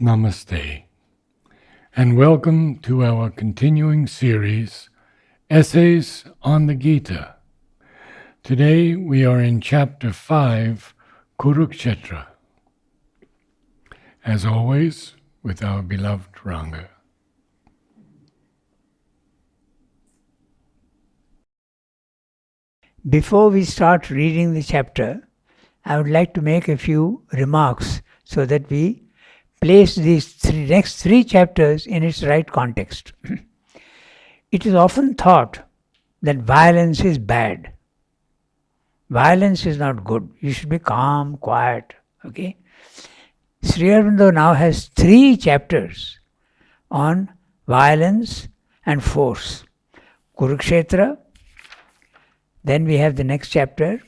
Namaste, and welcome to our continuing series, Essays on the Gita. Today we are in Chapter 5, Kurukshetra. As always, with our beloved Ranga. Before we start reading the chapter, I would like to make a few remarks so that we place these next three chapters in its right context. It is often thought that violence is bad. Violence is not good. You should be calm, quiet. Okay? Sri Aurobindo now has three chapters on violence and force. Kurukshetra. Then we have the next chapter,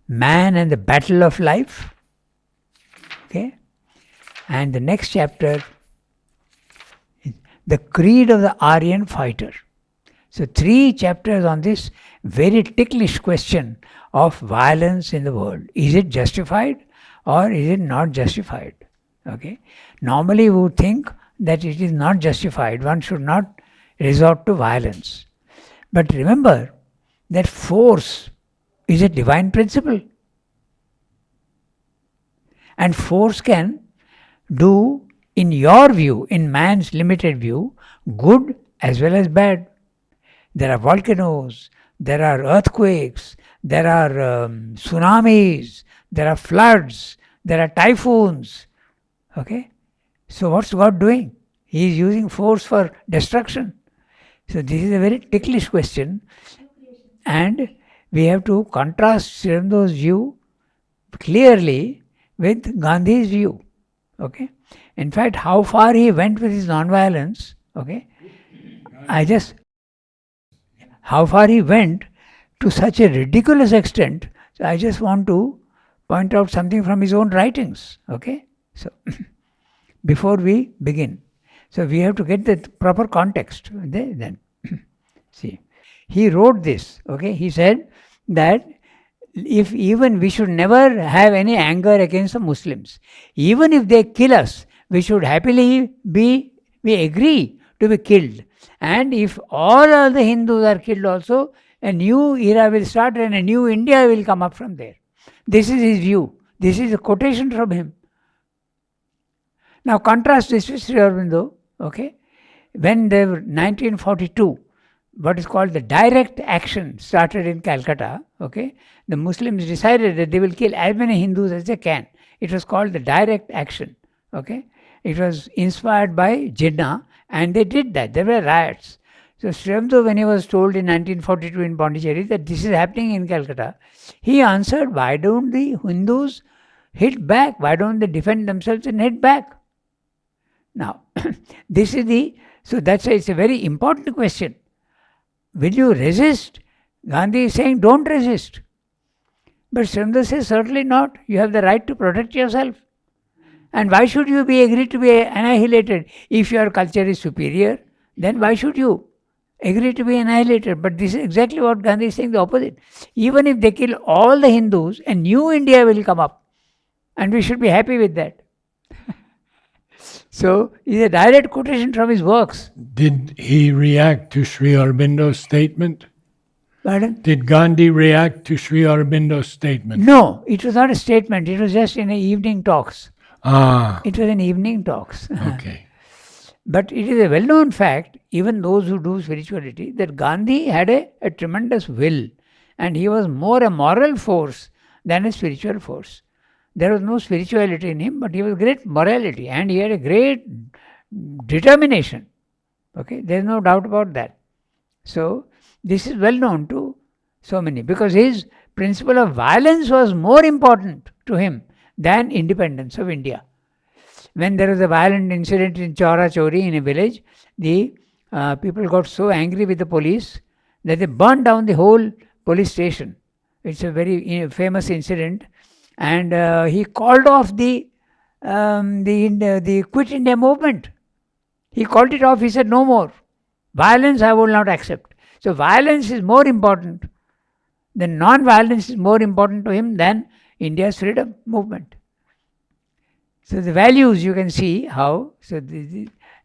Man and the Battle of Life. Okay? And the next chapter, the Creed of the Aryan Fighter. So three chapters on this very ticklish question of violence in the world. Is it justified or is it not justified? Okay? Normally we would think that it is not justified. One should not resort to violence. But remember that force is a divine principle. And force can do, in your view, in man's limited view, good as well as bad. There are volcanoes, there are earthquakes, there are tsunamis, there are floods, there are typhoons. Okay? So what's God doing? He is using force for destruction. So this is a very ticklish question, and we have to contrast Sri Aurobindo's view clearly with Gandhi's view. Okay? In fact, how far he went with his non-violence, okay? How far he went to such a ridiculous extent, so I just want to point out something from his own writings. Okay? So, before we begin. So we have to get the proper context. Then, see, he wrote this. Okay, he said that if even we should never have any anger against the Muslims, even if they kill us, we should happily we agree to be killed. And if all other Hindus are killed also, a new era will start and a new India will come up from there. This is his view. This is a quotation from him. Now contrast this with Sri Aurobindo. Okay, when they were 1942, what is called the direct action started in Calcutta. Okay, the Muslims decided that they will kill as many Hindus as they can. It was called the direct action. Okay, it was inspired by Jinnah, and they did that. There were riots. So Sri Aurobindo, when he was told in 1942 in Pondicherry that this is happening in Calcutta, he answered, why don't the Hindus hit back? Why don't they defend themselves and hit back? Now, this is so that's why it's a very important question. Will you resist? Gandhi is saying, don't resist. But Sri Aurobindo says, certainly not. You have the right to protect yourself. And why should you be agreed to be annihilated? If your culture is superior, then why should you agree to be annihilated? But this is exactly what Gandhi is saying, the opposite. Even if they kill all the Hindus, a new India will come up. And we should be happy with that. So, it's a direct quotation from his works. Did he react to Sri Aurobindo's statement? Pardon? Did Gandhi react to Sri Aurobindo's statement? No, it was not a statement. It was just in evening talks. It was in evening talks. Okay. But it is a well-known fact, even those who do spirituality, that Gandhi had a tremendous will, and he was more a moral force than a spiritual force. There was no spirituality in him, but he was great morality, and he had a great determination. Okay, there is no doubt about that. So, this is well known to so many, because his principle of violence was more important to him than independence of India. When there was a violent incident in Chaura Chori in a village, the people got so angry with the police that they burned down the whole police station. It's a very famous incident. And he called off the Quit India movement. He called it off. He said, no more. Violence I will not accept. So violence is more important. The non-violence is more important to him than India's freedom movement. So the values you can see how. So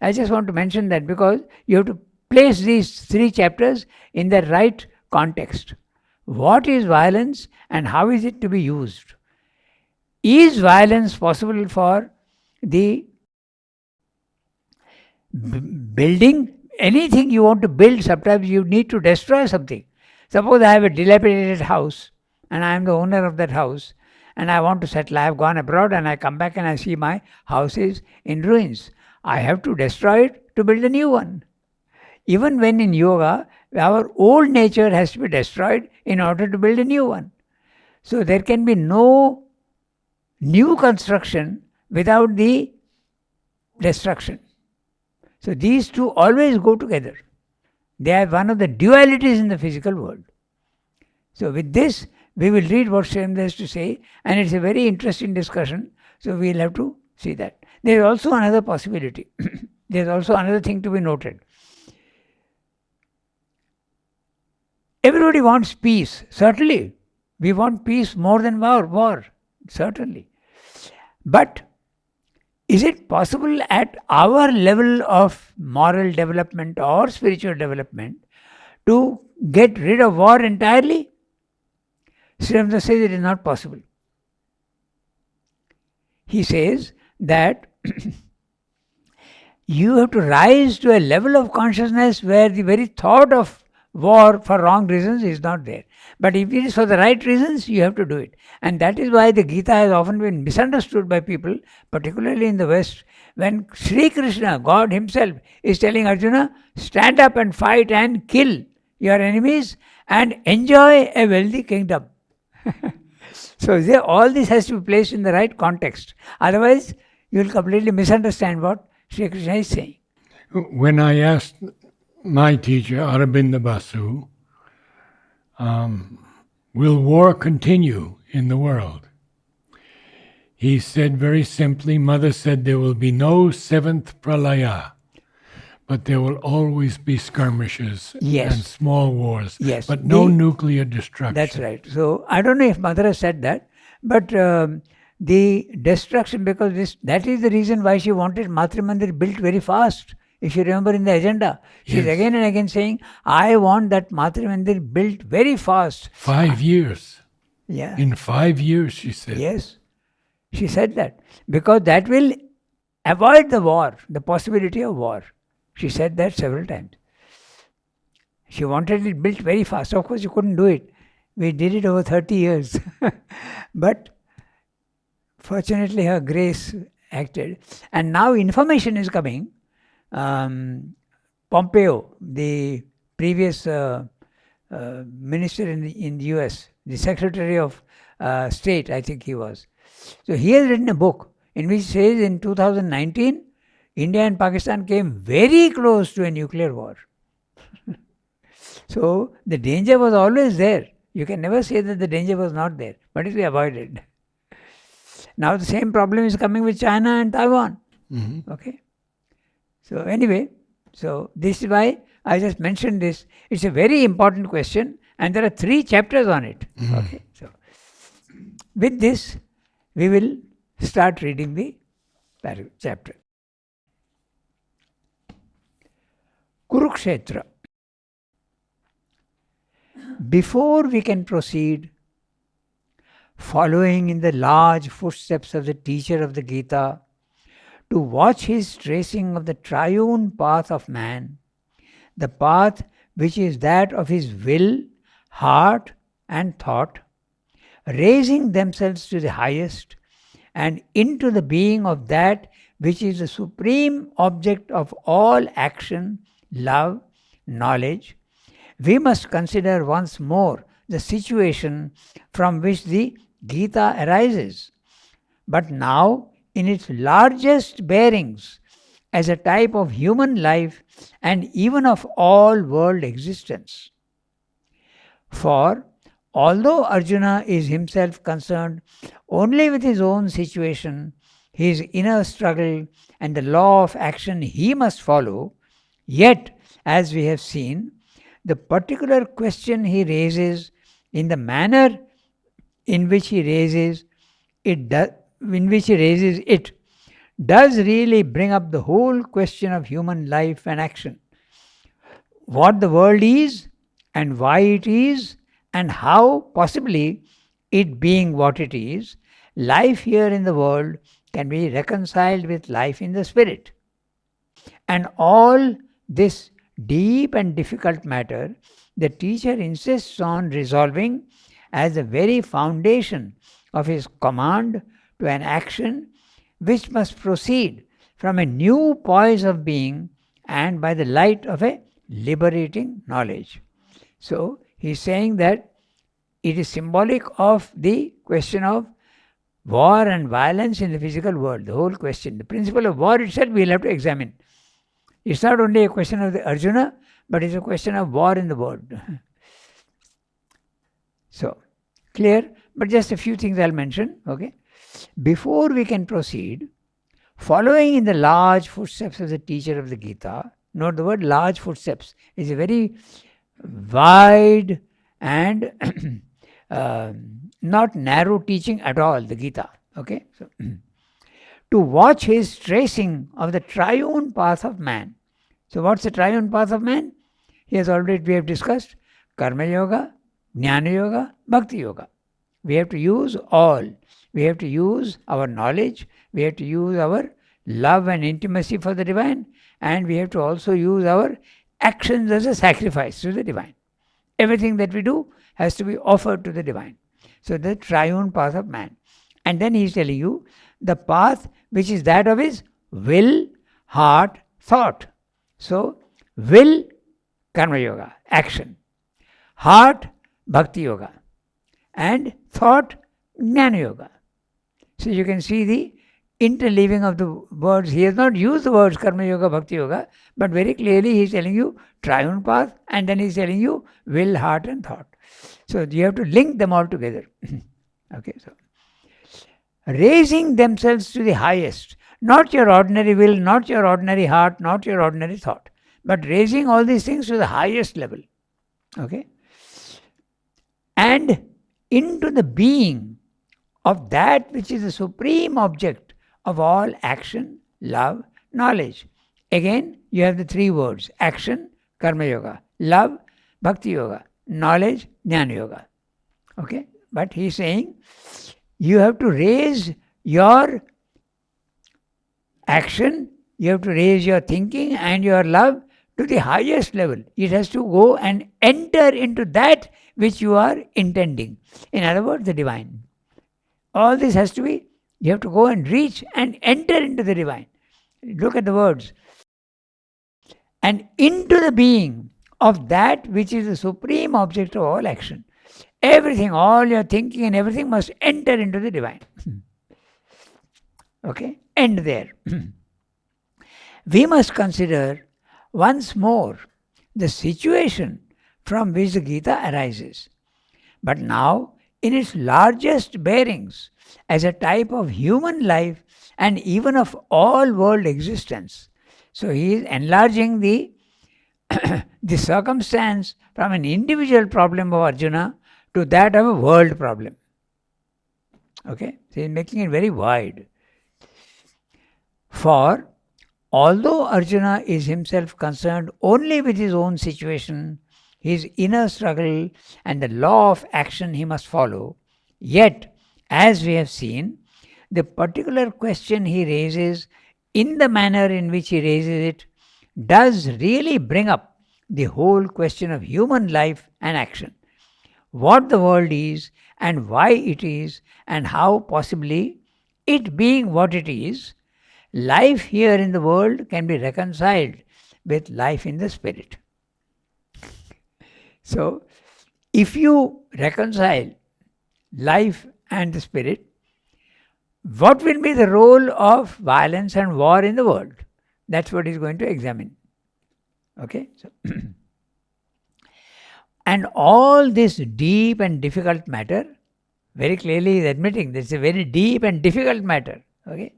I just want to mention that because you have to place these 3 chapters in the right context. What is violence and how is it to be used? Is violence possible for the building? Anything you want to build, sometimes you need to destroy something. Suppose I have a dilapidated house and I am the owner of that house and I want to settle. I have gone abroad and I come back and I see my house is in ruins. I have to destroy it to build a new one. Even when in yoga, our old nature has to be destroyed in order to build a new one. So there can be no new construction without the destruction. So these two always go together. They are one of the dualities in the physical world. So with this, we will read what Srimad has to say, and it's a very interesting discussion. So we'll have to see that. There is also another possibility. There is also another thing to be noted. Everybody wants peace. Certainly. We want peace more than war. Certainly. But is it possible at our level of moral development or spiritual development to get rid of war entirely? Srimad says it is not possible. He says that you have to rise to a level of consciousness where the very thought of war for wrong reasons is not there. But if it is for the right reasons, you have to do it. And that is why the Gita has often been misunderstood by people, particularly in the West, when Sri Krishna, God himself, is telling Arjuna, stand up and fight and kill your enemies and enjoy a wealthy kingdom. So all this has to be placed in the right context. Otherwise, you will completely misunderstand what Sri Krishna is saying. When I asked my teacher, Aurobindo Basu, will war continue in the world? He said very simply, Mother said there will be no 7th pralaya, but there will always be skirmishes and small wars, but no nuclear destruction. That's right. So I don't know if Mother has said that, but the destruction, because that is the reason why she wanted Matri Mandir built very fast. If you remember in the agenda, she is again and again saying, I want that Matri Mandir built very fast. 5 years. Yeah. In 5 years, she said. Yes. She said that. Because that will avoid the war, the possibility of war. She said that several times. She wanted it built very fast. Of course, you couldn't do it. We did it over 30 years. But fortunately, her grace acted. And now information is coming. Pompeo, the previous minister in the US, the Secretary of State, I think he was. So he has written a book in which says in 2019, India and Pakistan came very close to a nuclear war. So the danger was always there. You can never say that the danger was not there, but it was avoided. Now the same problem is coming with China and Taiwan. Mm-hmm. Okay. So anyway, so this is why I just mentioned this. It's a very important question and there are 3 chapters on it. Mm-hmm. Okay. So with this, we will start reading the chapter. Kurukshetra. Before we can proceed, following in the large footsteps of the teacher of the Gita, to watch his tracing of the triune path of man, the path which is that of his will, heart and thought, raising themselves to the highest and into the being of that which is the supreme object of all action, love, knowledge, we must consider once more the situation from which the Gita arises, but now in its largest bearings as a type of human life and even of all world existence. For although Arjuna is himself concerned only with his own situation, his inner struggle and the law of action he must follow, yet, as we have seen, the particular question he raises in the manner in which he raises it does really bring up the whole question of human life and action. What the world is and why it is, and how possibly it being what it is, life here in the world can be reconciled with life in the spirit. And all this deep and difficult matter the teacher insists on resolving as the very foundation of his command to an action which must proceed from a new poise of being and by the light of a liberating knowledge. So he is saying that it is symbolic of the question of war and violence in the physical world, the whole question. The principle of war itself we will have to examine. It's not only a question of the Arjuna, but it's a question of war in the world. So, clear? But just a few things I'll mention. Okay. Before we can proceed, following in the large footsteps of the teacher of the Gita, note the word large footsteps, is a very wide and not narrow teaching at all, the Gita. Okay. So, to watch his tracing of the triune path of man. So what's the triune path of man? We have discussed Karma Yoga, Jnana Yoga, Bhakti Yoga. We have to use all. We have to use our knowledge, we have to use our love and intimacy for the divine, and we have to also use our actions as a sacrifice to the divine. Everything that we do has to be offered to the divine. So the triune path of man. And then he is telling you the path which is that of his will, heart, thought. So, will, Karma Yoga, action. Heart, Bhakti Yoga. And thought, Jnana Yoga. So you can see the interleaving of the words. He has not used the words Karma Yoga, Bhakti Yoga, but very clearly he is telling you triune path, and then he is telling you will, heart and thought. So you have to link them all together. Okay, so raising themselves to the highest, not your ordinary will, not your ordinary heart, not your ordinary thought, but raising all these things to the highest level. Okay? And into the being of that which is the supreme object of all action, love, knowledge. Again, you have the three words: action, Karma Yoga; love, Bhakti Yoga; knowledge, Jnana Yoga. Okay? But he is saying you have to raise your action, you have to raise your thinking and your love to the highest level. It has to go and enter into that which you are intending. In other words, the divine. All this has to be, you have to go and reach and enter into the divine. Look at the words. And into the being of that which is the supreme object of all action. Everything, all your thinking and everything must enter into the divine. Okay? End there. We must consider once more the situation from which the Gita arises, but now in its largest bearings as a type of human life and even of all world existence. So he is enlarging the the circumstance from an individual problem of Arjuna to that of a world problem. Okay? So he is making it very wide. For although Arjuna is himself concerned only with his own situation, his inner struggle and the law of action he must follow, yet, as we have seen, the particular question he raises in the manner in which he raises it does really bring up the whole question of human life and action. What the world is and why it is and how possibly it being what it is, life here in the world can be reconciled with life in the spirit. So, if you reconcile life and the spirit, what will be the role of violence and war in the world? That's what he's going to examine. Okay? So and all this deep and difficult matter, very clearly is admitting this is a very deep and difficult matter. Okay?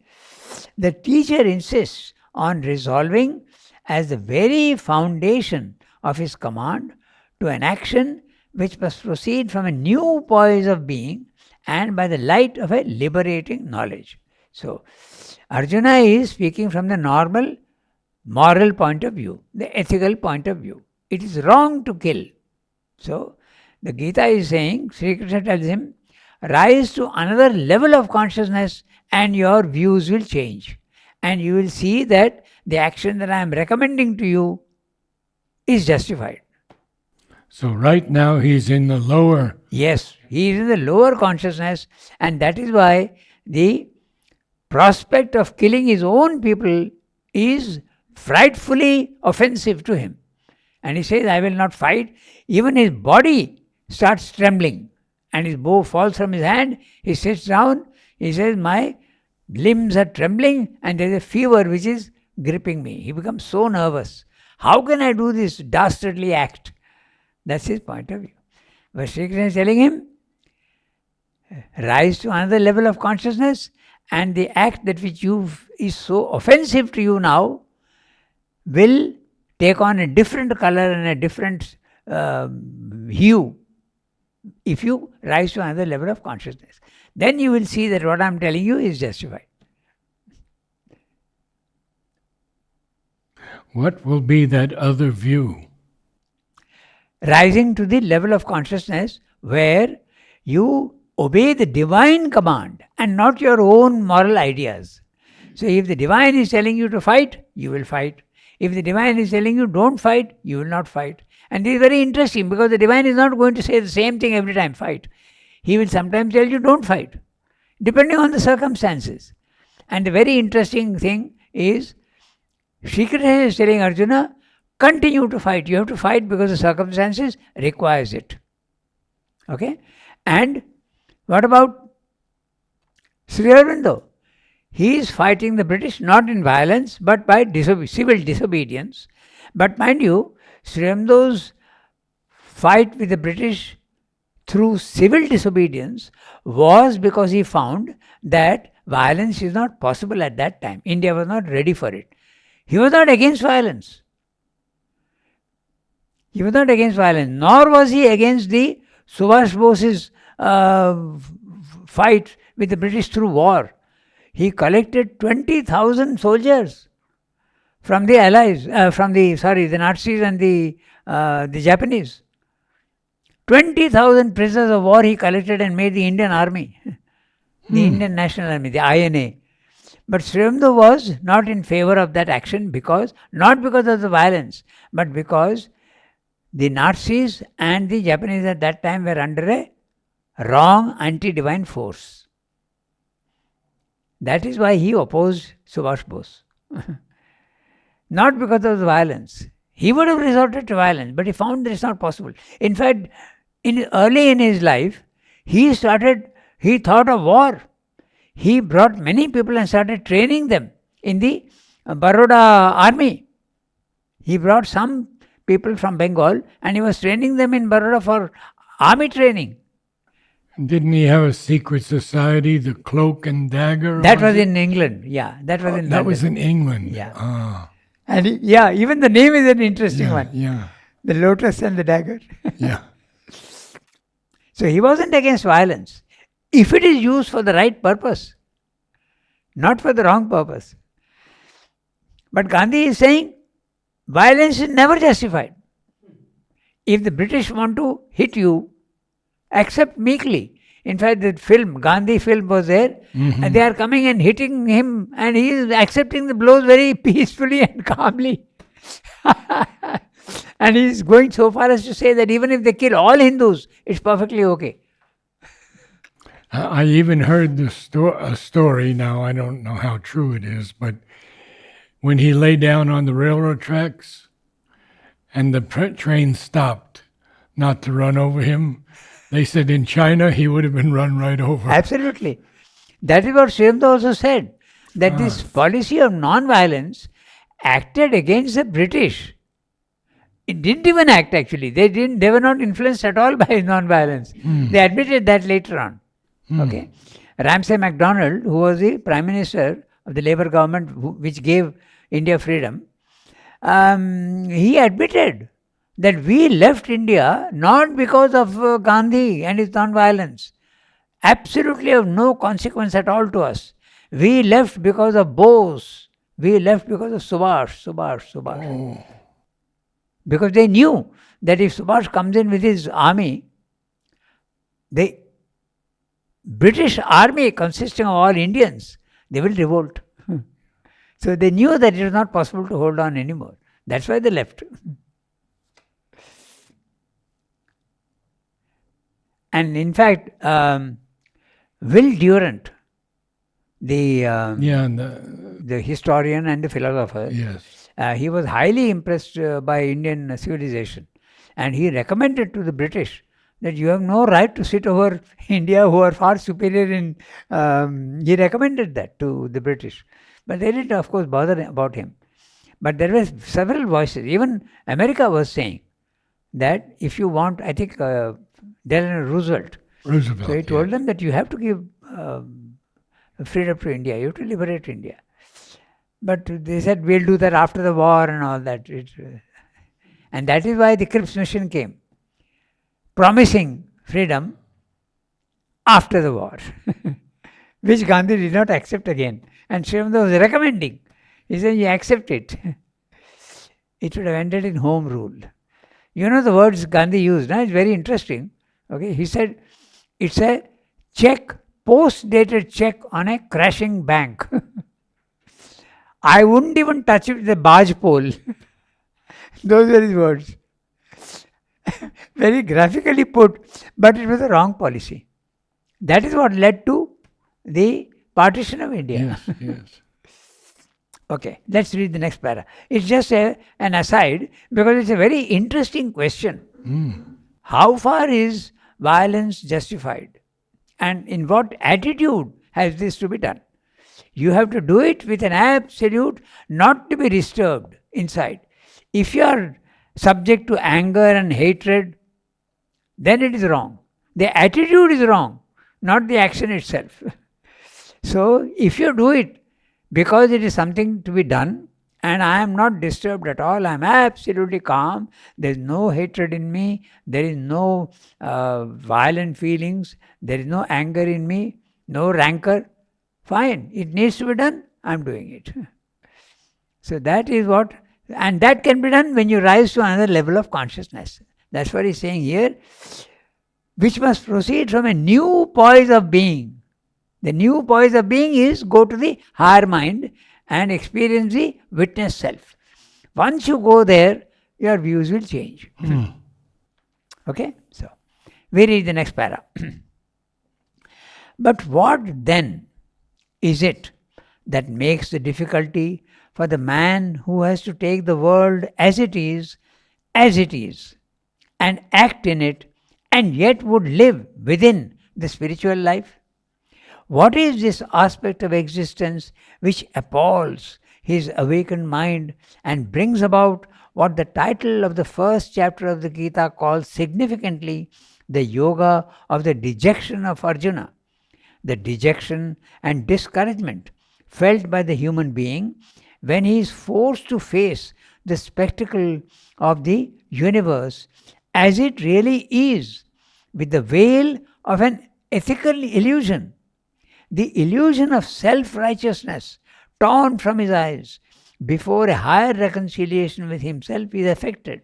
The teacher insists on resolving as the very foundation of his command to an action which must proceed from a new poise of being and by the light of a liberating knowledge. So, Arjuna is speaking from the normal moral point of view, the ethical point of view. It is wrong to kill. So, the Gita is saying, Sri Krishna tells him, rise to another level of consciousness and your views will change. And you will see that the action that I am recommending to you is justified. So right now he's in the lower. Yes, he is in the lower consciousness, and that is why the prospect of killing his own people is frightfully offensive to him. And he says, I will not fight. Even his body starts trembling, and his bow falls from his hand. He sits down. He says, my limbs are trembling, and there is a fever which is gripping me. He becomes so nervous. How can I do this dastardly act? That's his point of view. But Sri Krishna is telling him, rise to another level of consciousness, and the act that which is so offensive to you now will take on a different color and a different hue if you rise to another level of consciousness. Then you will see that what I am telling you is justified. What will be that other view? Rising to the level of consciousness where you obey the divine command and not your own moral ideas. So if the divine is telling you to fight, you will fight. If the divine is telling you don't fight, you will not fight. And this is very interesting because the divine is not going to say the same thing every time, fight. He will sometimes tell you don't fight, depending on the circumstances. And the very interesting thing is, Shri Krishna is telling Arjuna, continue to fight. You have to fight because the circumstances requires it. Okay? And what about Sri Aurobindo? He is fighting the British not in violence but by civil disobedience. But mind you, Sri Aurobindo's fight with the British through civil disobedience was because he found that violence is not possible at that time. India was not ready for it. He was not against violence. He was not against violence, nor was he against the Subhash Bose's fight with the British through war. He collected 20,000 soldiers from the Allies, the Nazis and the Japanese. 20,000 prisoners of war he collected and made the Indian Army, the Indian National Army, the INA. But Sri Aurobindo was not in favor of that action not because of the violence, but because the Nazis and the Japanese at that time were under a wrong anti-divine force. That is why he opposed Subhash Bose. Not because of the violence. He would have resorted to violence, but he found that it's not possible. In fact, early in his life, he thought of war. He brought many people and started training them in the Baroda army. He brought some people from Bengal and he was training them in Baroda for army training. Didn't he have a secret society, the Cloak and Dagger? That was in England. Yeah, that was in London. That was in England. Yeah. Ah. And even the name is an interesting one. Yeah. The lotus and the dagger. Yeah. So he wasn't against violence. If it is used for the right purpose, not for the wrong purpose. But Gandhi is saying, violence is never justified. If the British want to hit you, accept meekly. In fact, the Gandhi film was there, and they are coming and hitting him, and he is accepting the blows very peacefully and calmly. And he is going so far as to say that even if they kill all Hindus, it's perfectly okay. I even heard a story, now I don't know how true it is, but when he lay down on the railroad tracks and the train stopped not to run over him, they said in China he would have been run right over. Absolutely. That is what Sri Aurobindo also said, that this policy of non-violence acted against the British. It didn't even act actually. They were not influenced at all by non-violence. They admitted that later on. Okay. Ramsay MacDonald, who was the Prime Minister of the Labour government which gave India freedom, he admitted that we left India not because of Gandhi and his non-violence. Absolutely of no consequence at all to us. We left because of Bose. We left because of Subhash. Oh, Because they knew that if Subhash comes in with his army, the British army consisting of all Indians, they will revolt. So they knew that it was not possible to hold on anymore. That's why they left. And in fact, Will Durant, the historian and the philosopher, yes. he was highly impressed by Indian civilization, and he recommended to the British that you have no right to sit over India, who are far superior in. He recommended that to the British, but they didn't, of course, bother about him. But there were several voices. Even America was saying that if you want, I think Delano Roosevelt. Roosevelt. So he told them that you have to give freedom to India. You have to liberate India. But they said, we'll do that after the war and all that. And that is why the Cripps mission came, promising freedom after the war, which Gandhi did not accept again. And Sri Aurobindo was recommending. He said, you accept it. It would have ended in home rule. You know the words Gandhi used, it's very interesting. Okay, he said, it's a check, post-dated check on a crashing bank. I wouldn't even touch it with a barge pole. Those were his words. Very graphically put, but it was a wrong policy. That is what led to the partition of India. Yes. Okay, let's read the next para. It's just an aside because it's a very interesting question. How far is violence justified? And in what attitude has this to be done? You have to do it with an absolute not to be disturbed inside. If you are subject to anger and hatred, then it is wrong. The attitude is wrong, not the action itself. So if you do it because it is something to be done, and I am not disturbed at all, I am absolutely calm, there is no hatred in me, there is no violent feelings, there is no anger in me, no rancor, fine, it needs to be done, I am doing it. So that is what, and that can be done when you rise to another level of consciousness. That's what he's saying here, which must proceed from a new poise of being. The new poise of being is go to the higher mind and experience the witness self. Once you go there, your views will change. Okay? So, we read the next para. But what then is it that makes the difficulty for the man who has to take the world as it is, and act in it, and yet would live within the spiritual life? What is this aspect of existence which appalls his awakened mind and brings about what the title of the first chapter of the Gita calls significantly the yoga of the dejection of Arjuna? The dejection and discouragement felt by the human being when he is forced to face the spectacle of the universe as it really is, with the veil of an ethical illusion, the illusion of self-righteousness torn from his eyes before a higher reconciliation with himself is effected.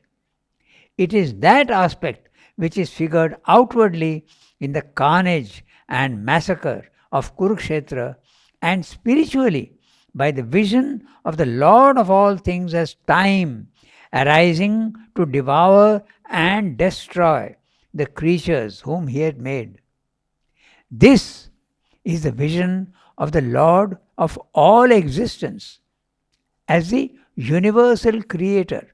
It is that aspect which is figured outwardly in the carnage and massacre of Kurukshetra, and spiritually by the vision of the Lord of all things as time arising to devour and destroy the creatures whom he had made. This is the vision of the Lord of all existence as the universal creator,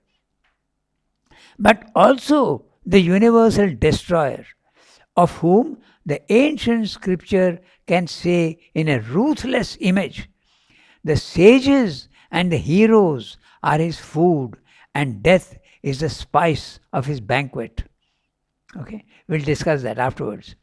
but also the universal destroyer, of whom the ancient scripture can say in a ruthless image, the sages and the heroes are his food, and death is the spice of his banquet. Okay, we'll discuss that afterwards.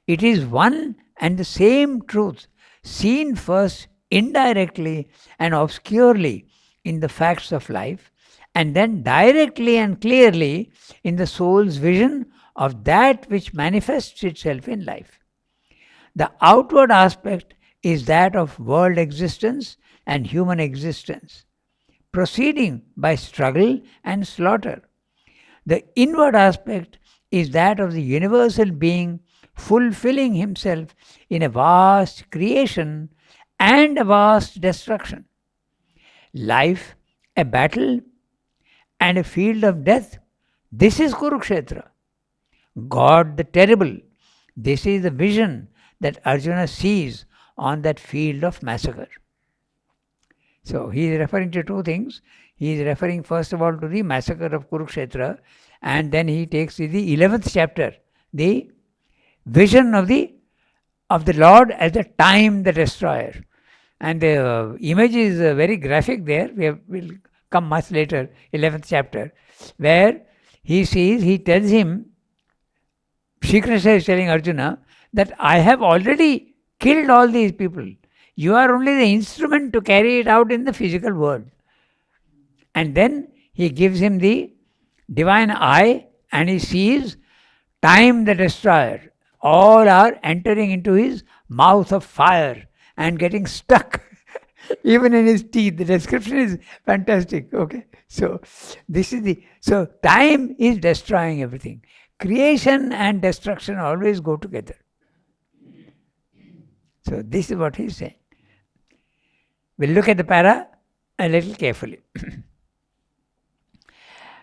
It is one and the same truth, seen first indirectly and obscurely in the facts of life, and then directly and clearly in the soul's vision of that which manifests itself in life. The outward aspect is that of world existence and human existence, proceeding by struggle and slaughter. The inward aspect is that of the universal being fulfilling himself in a vast creation and a vast destruction. Life, a battle, and a field of death. This is Kurukshetra. God the terrible. This is the vision that Arjuna sees on that field of massacre. So he is referring to two things. He is referring first of all to the massacre of Kurukshetra, and then he takes the 11th chapter, the vision of the Lord as the time the destroyer. And the image is very graphic there. We'll come much later, 11th chapter, where he tells him, Shri Krishna is telling Arjuna that I have already killed all these people. You are only the instrument to carry it out in the physical world. And then he gives him the divine eye and he sees time the destroyer. All are entering into his mouth of fire and getting stuck even in his teeth. The description is fantastic. Okay. So time is destroying everything. Creation and destruction always go together. So this is what he is saying. We'll look at the para a little carefully.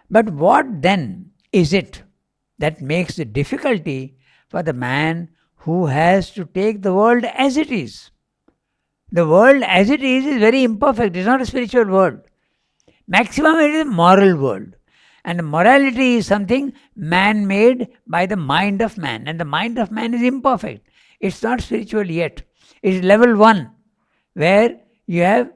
But what then is it that makes the difficulty for the man who has to take the world as it is? The world as it is very imperfect. It's not a spiritual world. Maximum it is a moral world. And morality is something man-made by the mind of man. And the mind of man is imperfect. It's not spiritual yet. It's level 1, where you have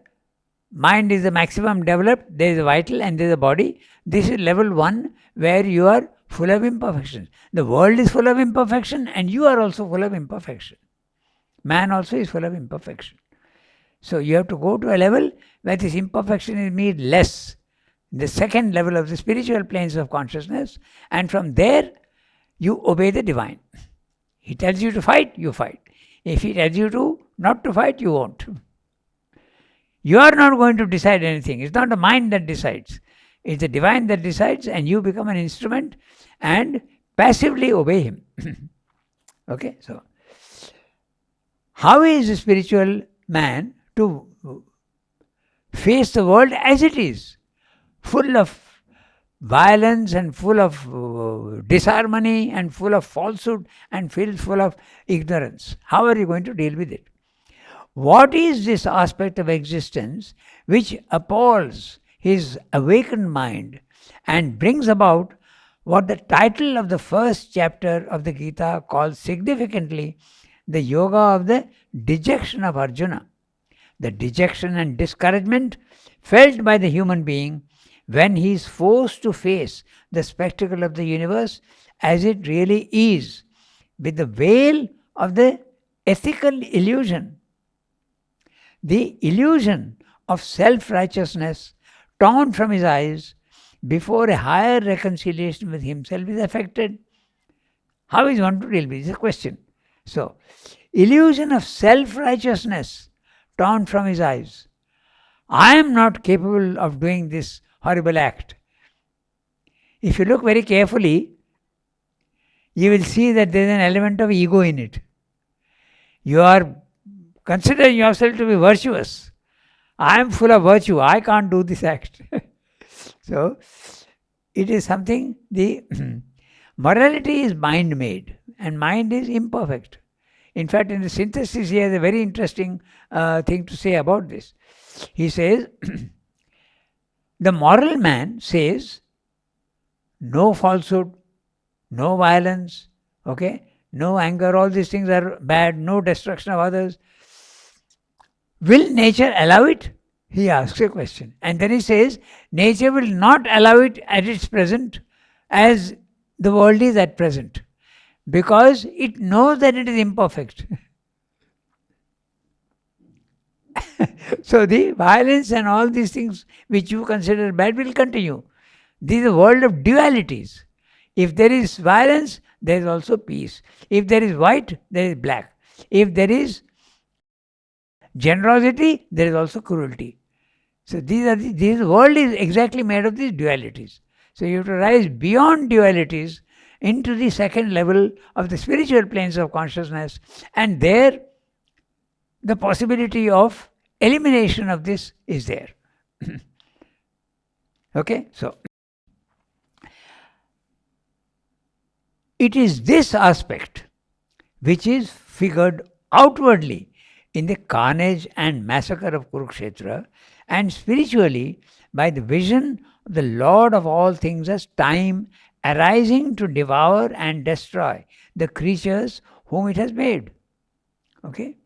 mind is the maximum developed, there is a vital and there is a body. This is level 1, where you are full of imperfections. The world is full of imperfection and you are also full of imperfection. Man also is full of imperfection. So you have to go to a level where this imperfection is made less. The second level of the spiritual planes of consciousness, and from there you obey the divine. He tells you to fight, you fight. If he tells you to not to fight, you won't. You are not going to decide anything. It's not the mind that decides. It's the divine that decides, and you become an instrument and passively obey him. Okay, so how is a spiritual man to face the world as it is? Full of violence and full of disharmony and full of falsehood and full of ignorance. How are you going to deal with it? What is this aspect of existence which appalls his awakened mind and brings about what the title of the first chapter of the Gita calls significantly the yoga of the dejection of Arjuna? The dejection and discouragement felt by the human being when he is forced to face the spectacle of the universe as it really is, with the veil of the ethical illusion. The illusion of self-righteousness torn from his eyes before a higher reconciliation with himself is affected. How is one to deal with this? It's a question. So, illusion of self-righteousness torn from his eyes. I am not capable of doing this horrible act. If you look very carefully, you will see that there is an element of ego in it. You are considering yourself to be virtuous. I am full of virtue. I can't do this act. So, it is something, the morality is mind-made and mind is imperfect. In fact, in the synthesis, he has a very interesting thing to say about this. He says, the moral man says, no falsehood, no violence, okay, no anger, all these things are bad, no destruction of others. Will nature allow it? He asks a question. And then he says, nature will not allow it at its present as the world is at present, because it knows that it is imperfect. So the violence and all these things which you consider bad will continue. This is a world of dualities. If there is violence, there is also peace. If there is white, there is black. If there is generosity, there is also cruelty. So this world is exactly made of these dualities. So you have to rise beyond dualities into the second level of the spiritual planes of consciousness, and there the possibility of elimination of this is there. Okay, so it is this aspect which is figured outwardly in the carnage and massacre of Kurukshetra, and spiritually by the vision of the Lord of all things as time arising to devour and destroy the creatures whom it has made. Okay?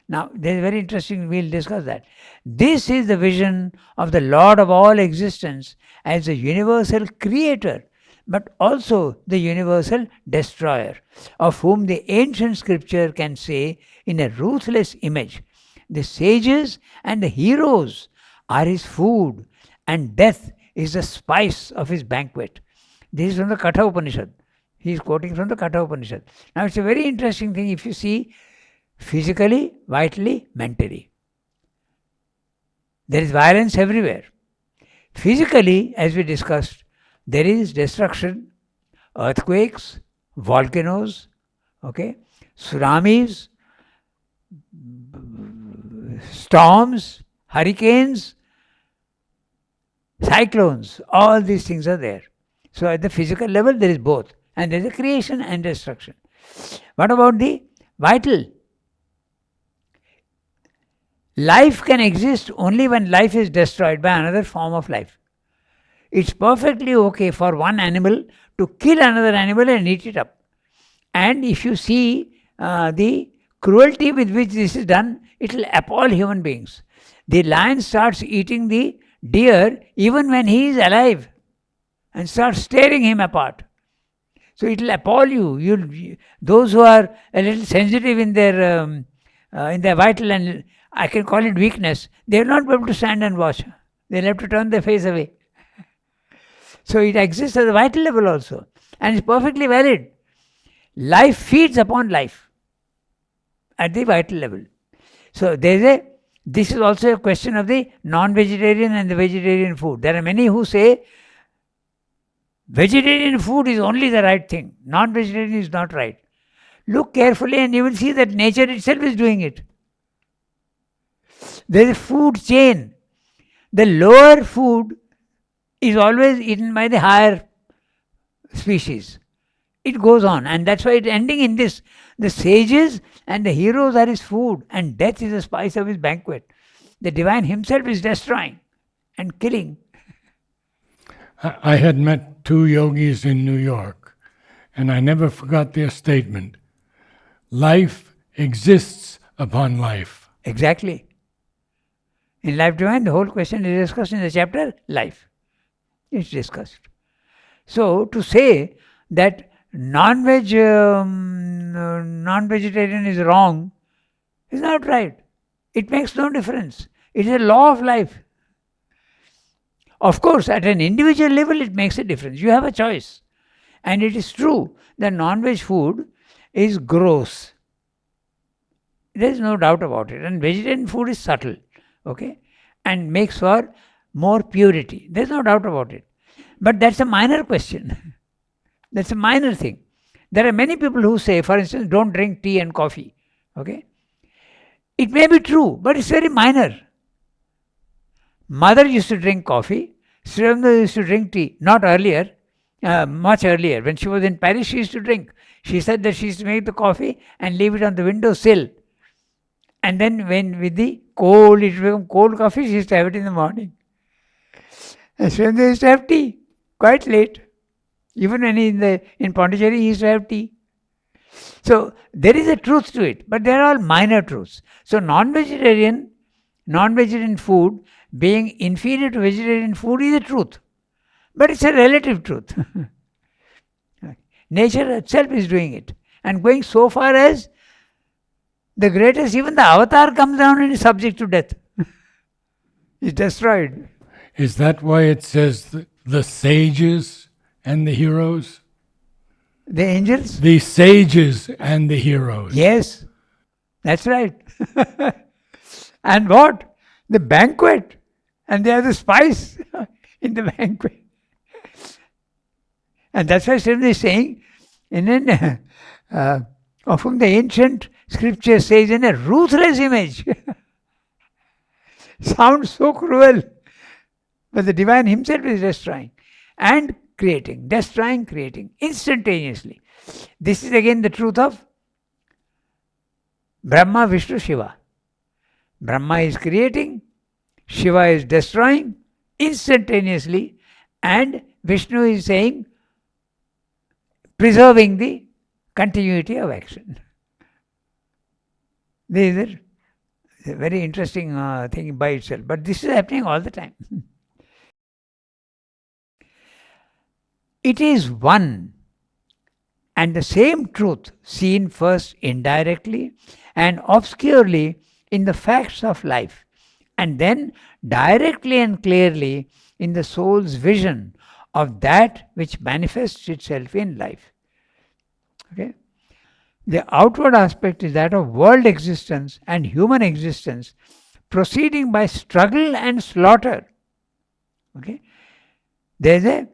Now, this is very interesting, we'll discuss that. This is the vision of the Lord of all existence as the universal creator, but also the universal destroyer, of whom the ancient scripture can say in a ruthless image, the sages and the heroes are his food, and death is the spice of his banquet. This is from the Katha Upanishad. He is quoting from the Katha Upanishad. Now, it's a very interesting thing if you see physically, vitally, mentally. There is violence everywhere. Physically, as we discussed, there is destruction, earthquakes, volcanoes, okay, tsunamis, storms, hurricanes, cyclones, all these things are there. So at the physical level, there is both. And there is a creation and destruction. What about the vital? Life can exist only when life is destroyed by another form of life. It's perfectly okay for one animal to kill another animal and eat it up. And if you see the cruelty with which this is done, it will appall human beings. The lion starts eating the deer even when he is alive and starts tearing him apart. So it will appall you. Those who are a little sensitive in their vital, and I can call it weakness, they will not be able to stand and watch. They will have to turn their face away. So it exists at the vital level also, and it's perfectly valid. Life feeds upon life at the vital level. So this is also a question of the non-vegetarian and the vegetarian food. There are many who say vegetarian food is only the right thing. Non-vegetarian is not right. Look carefully and you will see that nature itself is doing it. There is a food chain. The lower food is always eaten by the higher species. It goes on, and that's why it's ending in this. The sages and the heroes are his food, and death is the spice of his banquet. The divine himself is destroying and killing. I had met two yogis in New York, and I never forgot their statement. Life exists upon life. Exactly. In Life Divine, the whole question is discussed in the chapter Life. It's discussed. So, to say that non-vegetarian is wrong is not right. It makes no difference. It is a law of life. Of course, at an individual level, it makes a difference. You have a choice. And it is true that non-veg food is gross. There is no doubt about it. And vegetarian food is subtle, okay, and makes for more purity. There is no doubt about it. But that's a minor question. That's a minor thing. There are many people who say, for instance, don't drink tea and coffee. Okay? It may be true, but it's very minor. Mother used to drink coffee. Sri Aurobindo used to drink tea. Not earlier, much earlier. When she was in Paris, she used to drink. She said that she used to make the coffee and leave it on the window sill. And then when with the cold, it became cold coffee, she used to have it in the morning. And Sri Aurobindo used to have tea quite late. Even when in Pondicherry, he used to have tea. So there is a truth to it, but they are all minor truths. So non-vegetarian food being inferior to vegetarian food is a truth, but it's a relative truth. Nature itself is doing it, and going so far as the greatest, even the avatar comes down and is subject to death. Is destroyed. Is that why it says the sages and the heroes? The angels? The sages and the heroes. Yes, that's right. And what? The banquet. And they are the spice in the banquet. And that's why Srimad is saying, of whom the ancient scripture says, in a ruthless image. Sounds so cruel. But the divine himself is destroying and creating, destroying, creating, instantaneously. This is again the truth of Brahma, Vishnu, Shiva. Brahma is creating, Shiva is destroying instantaneously, and Vishnu is saying, preserving the continuity of action. This is a very interesting thing by itself. But this is happening all the time. It is one and the same truth seen first indirectly and obscurely in the facts of life, and then directly and clearly in the soul's vision of that which manifests itself in life. Okay? The outward aspect is that of world existence and human existence proceeding by struggle and slaughter. Okay? There is a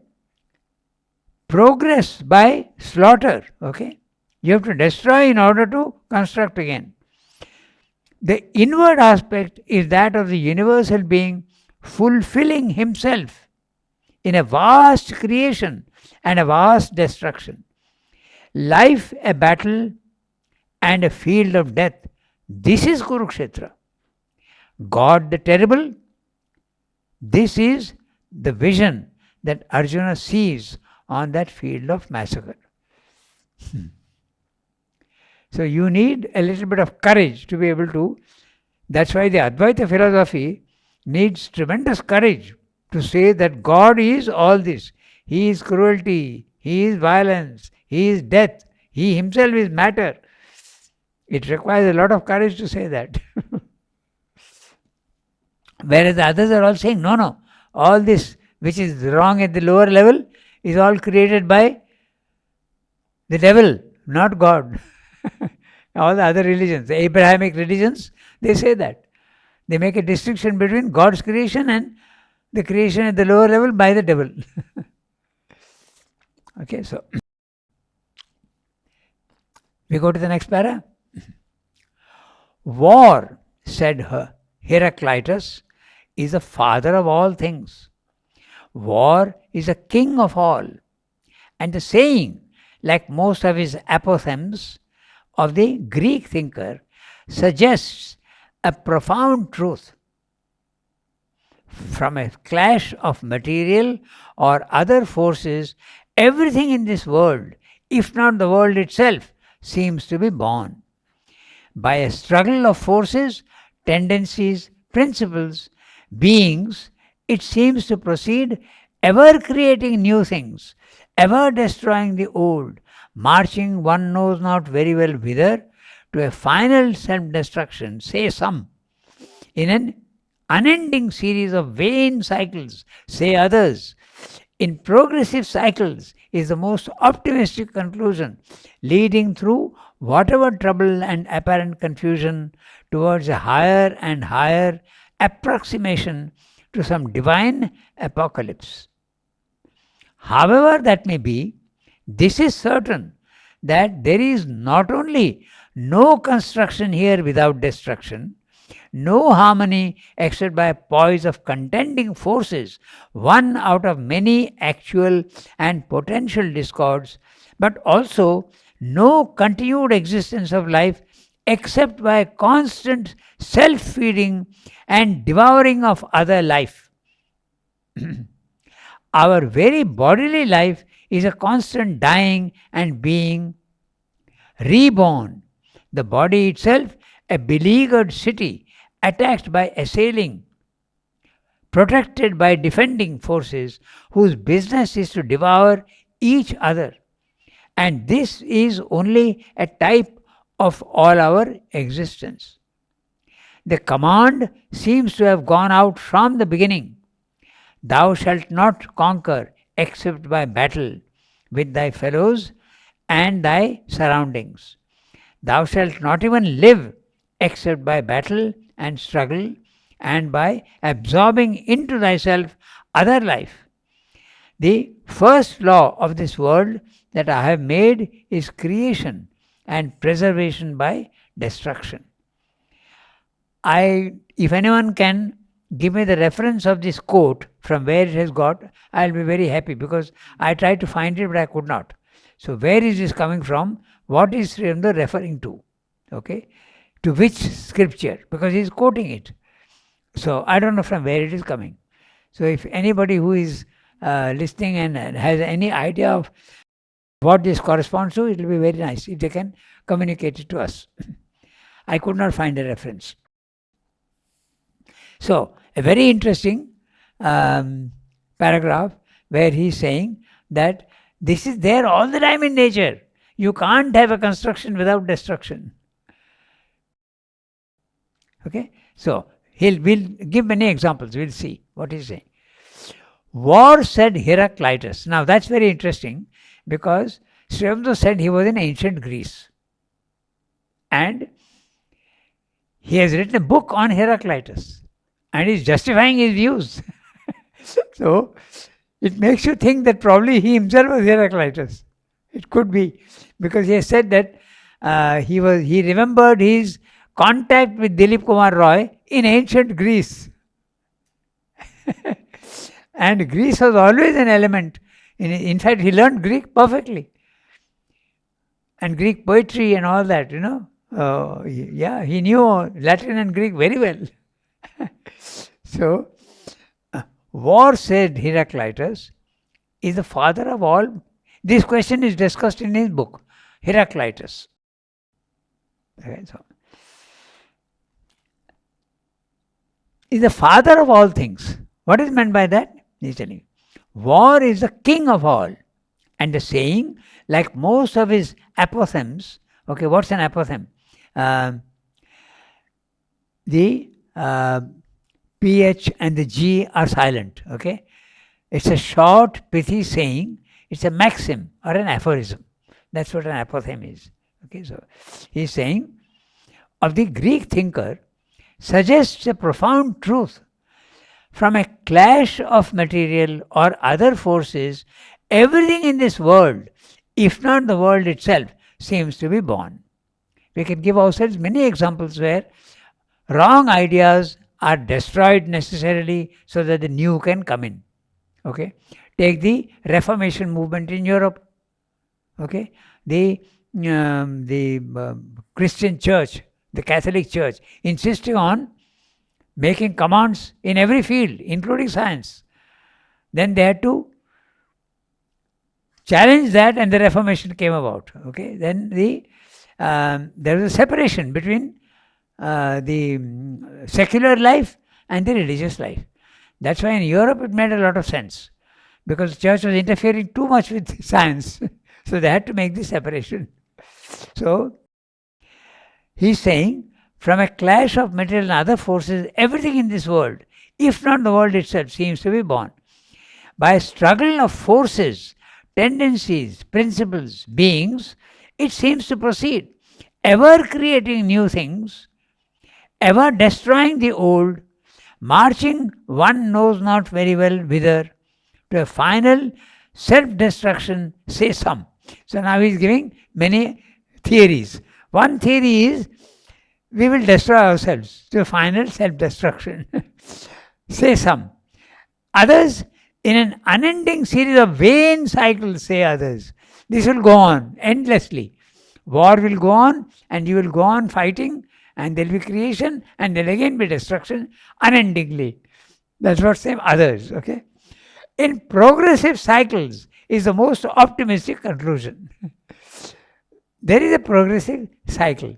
progress by slaughter. Okay? You have to destroy in order to construct again. The inward aspect is that of the universal being fulfilling himself in a vast creation and a vast destruction. Life a battle and a field of death. This is Kurukshetra. God the terrible. This is the vision that Arjuna sees on that field of massacre. So you need a little bit of courage to be able to. That's why the Advaita philosophy needs tremendous courage to say that God is all this. He is cruelty, He is violence, He is death, He Himself is matter. It requires a lot of courage to say that. Whereas the others are all saying, no, all this which is wrong at the lower level is all created by the devil, not God. All the other religions, the Abrahamic religions, they say that. They make a distinction between God's creation and the creation at the lower level by the devil. Okay, so we go to the next para. War, said Heraclitus, is the father of all things. War is a king of all. And the saying, like most of his apothegms of the Greek thinker, suggests a profound truth. From a clash of material or other forces, everything in this world, if not the world itself, seems to be born. By a struggle of forces, tendencies, principles, beings, it seems to proceed, ever creating new things, ever destroying the old, marching one knows not very well whither, to a final self-destruction, say some, in an unending series of vain cycles, say others. In progressive cycles is the most optimistic conclusion, leading through whatever trouble and apparent confusion towards a higher and higher approximation to some divine apocalypse. However that may be, this is certain, that there is not only no construction here without destruction, no harmony except by a poise of contending forces, one out of many actual and potential discords, but also no continued existence of life except by a constant self-feeding and devouring of other life. Our very bodily life is a constant dying and being reborn. The body itself, a beleaguered city, attacked by assailing, protected by defending forces, whose business is to devour each other. And this is only a type of all our existence. The command seems to have gone out from the beginning. Thou shalt not conquer except by battle with thy fellows and thy surroundings. Thou shalt not even live except by battle and struggle, and by absorbing into thyself other life. The first law of this world that I have made is creation and preservation by destruction. If anyone can give me the reference of this quote from where it has got, I'll be very happy, because I tried to find it but I could not. So where is this coming from? What is Sri Aurobindo referring to? Okay, to which scripture? Because he is quoting it. So I don't know from where it is coming. So if anybody who is listening and has any idea of what this corresponds to, it will be very nice if they can communicate it to us. I could not find a reference. So, a very interesting paragraph where he is saying that this is there all the time in nature. You can't have a construction without destruction. Okay? So, we'll give many examples. We'll see what he's saying. War, said Heraclitus. Now, that's very interesting, because Sri Aurobindo said he was in ancient Greece. And he has written a book on Heraclitus. And he's justifying his views. So, it makes you think that probably he himself was Heraclitus. It could be. Because he has said that he remembered his contact with Dilip Kumar Roy in ancient Greece. And Greece was always an element. In fact, he learned Greek perfectly. And Greek poetry and all that, he knew Latin and Greek very well. So, war, said Heraclitus, is the father of all. This question is discussed in his book, Heraclitus. Okay, so, is the father of all things. What is meant by that? He is telling, war is the king of all. And the saying, like most of his apothegms, okay, what's an apothegm? The PH and the G are silent, okay? It's a short, pithy saying. It's a maxim or an aphorism. That's what an apothegm is. Okay, so he's saying, of the Greek thinker, suggests a profound truth. From a clash of material or other forces, everything in this world, if not the world itself, seems to be born. We can give ourselves many examples where wrong ideas are destroyed necessarily so that the new can come in. Okay, take the Reformation movement in Europe. Okay, the Christian Church, the Catholic Church, insisting on making commands in every field, including science. Then they had to challenge that, and the Reformation came about. Okay, then there was a separation between the secular life and the religious life. That's why in Europe it made a lot of sense, because the church was interfering too much with science. So they had to make this separation. So he's saying, from a clash of material and other forces, everything in this world, if not the world itself, seems to be born. By a struggle of forces, tendencies, principles, beings, it seems to proceed, ever creating new things, ever destroying the old, marching one knows not very well whither, to a final self-destruction, say some. So now he is giving many theories. One theory is, we will destroy ourselves to a final self-destruction. Say some. Others, in an unending series of vain cycles, say others. This will go on endlessly. War will go on, and you will go on fighting, and there will be creation, and there will again be destruction unendingly. That's what say others. Okay. In progressive cycles is the most optimistic conclusion. There is a progressive cycle.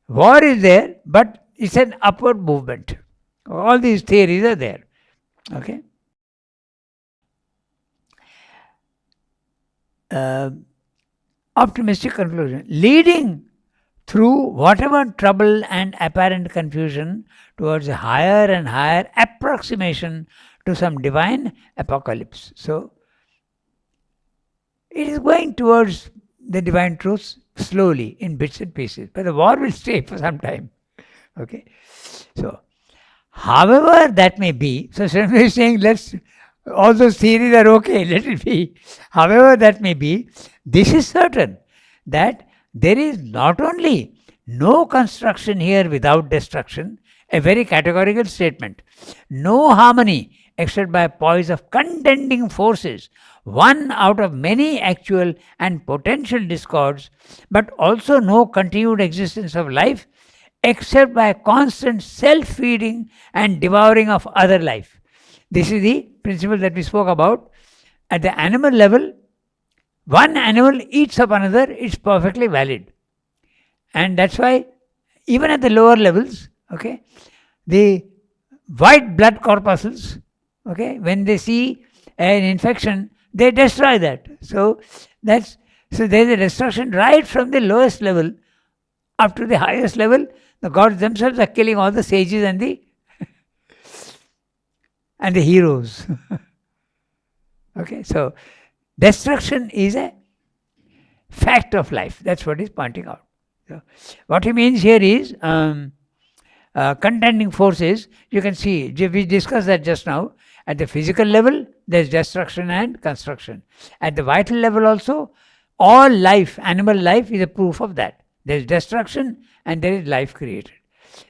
War is there, but it's an upward movement. All these theories are there. Okay. Optimistic conclusion. Leading through whatever trouble and apparent confusion towards a higher and higher approximation to some divine apocalypse. So, it is going towards the divine truths slowly in bits and pieces, but the war will stay for some time. Okay. So, however that may be, so Swami is saying, all those theories are okay, let it be. However that may be, this is certain that there is not only no construction here without destruction, a very categorical statement, no harmony except by poise of contending forces, one out of many actual and potential discords, but also no continued existence of life except by constant self-feeding and devouring of other life. This is the principle that we spoke about. At the animal level, one animal eats up another, it's perfectly valid. And that's why even at the lower levels, okay, the white blood corpuscles, okay, when they see an infection, they destroy that. So there's a destruction right from the lowest level up to the highest level. The gods themselves are killing all the sages and the heroes. Okay, so destruction is a fact of life. That's what he's pointing out. So what he means here is contending forces. You can see, we discussed that just now. At the physical level, there's destruction and construction. At the vital level also, all life, animal life, is a proof of that. There is destruction and there is life created.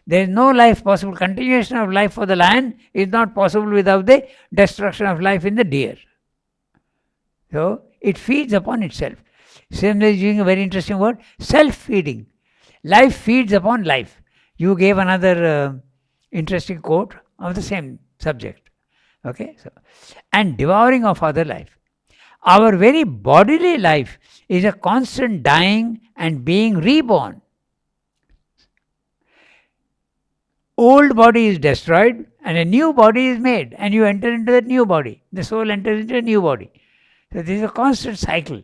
There is no life possible. Continuation of life for the lion is not possible without the destruction of life in the deer. So it feeds upon itself. Similarly, is using a very interesting word, self-feeding. Life feeds upon life. You gave another interesting quote of the same subject. Okay, so and devouring of other life. Our very bodily life is a constant dying and being reborn. Old body is destroyed and a new body is made, and you enter into that new body. The soul enters into a new body. So this is a constant cycle.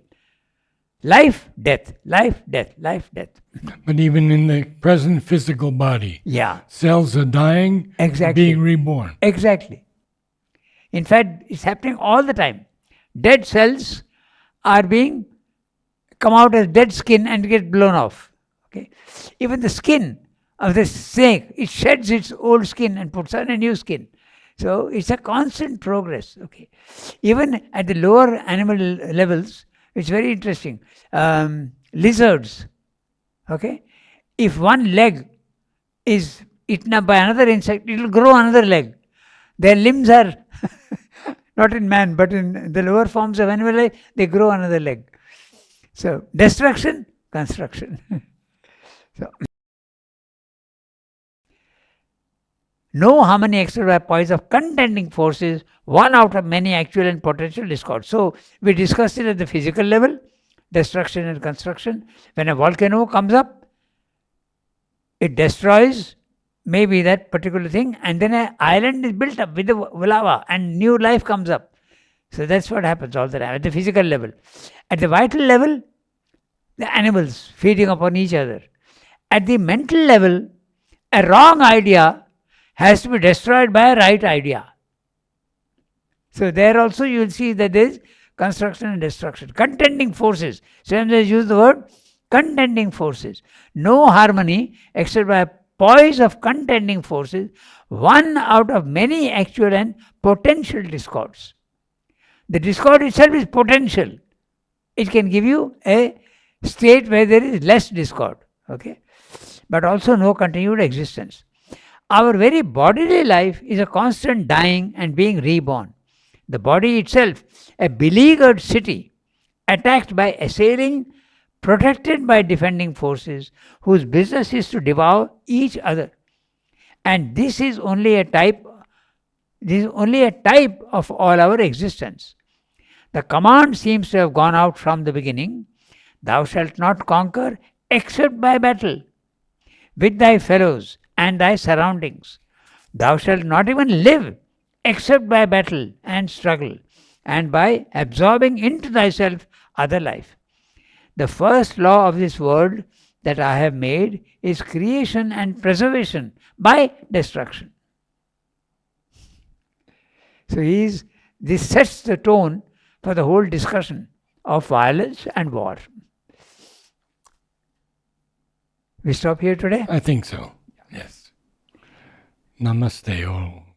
Life, death, life, death, life, death. But even in the present physical body, yeah, cells are dying, exactly, being reborn. Exactly. In fact, it's happening all the time. Dead cells are being come out as dead skin and get blown off. Okay, even the skin of the snake, it sheds its old skin and puts on a new skin. So it's a constant progress. Okay, even at the lower animal levels, it's very interesting. Lizards. Okay, if one leg is eaten up by another insect, it will grow another leg. Their limbs are not in man, but in the lower forms of animal life, they grow another leg. So destruction, construction. So no harmony except by poise of contending forces, one out of many actual and potential discords. So we discussed it at the physical level, destruction and construction. When a volcano comes up, it destroys maybe that particular thing, and then an island is built up with the lava and new life comes up. So that's what happens all the time at the physical level. At the vital level, the animals feeding upon each other. At the mental level, a wrong idea has to be destroyed by a right idea. So there also you will see that there is construction and destruction. Contending forces. So when they use the word contending forces. No harmony except by poise of contending forces, one out of many actual and potential discords. The discord itself is potential. It can give you a state where there is less discord, okay, but also no continued existence. Our very bodily life is a constant dying and being reborn. The body itself, a beleaguered city, attacked by assailing, protected by defending forces, whose business is to devour each other. And this is only a type of all our existence. The command seems to have gone out from the beginning, thou shalt not conquer except by battle, with thy fellows and thy surroundings. Thou shalt not even live except by battle and struggle, and by absorbing into thyself other life. The first law of this world that I have made is creation and preservation by destruction. So this sets the tone for the whole discussion of violence and war. We stop here today? I think so, yes. Namaste all.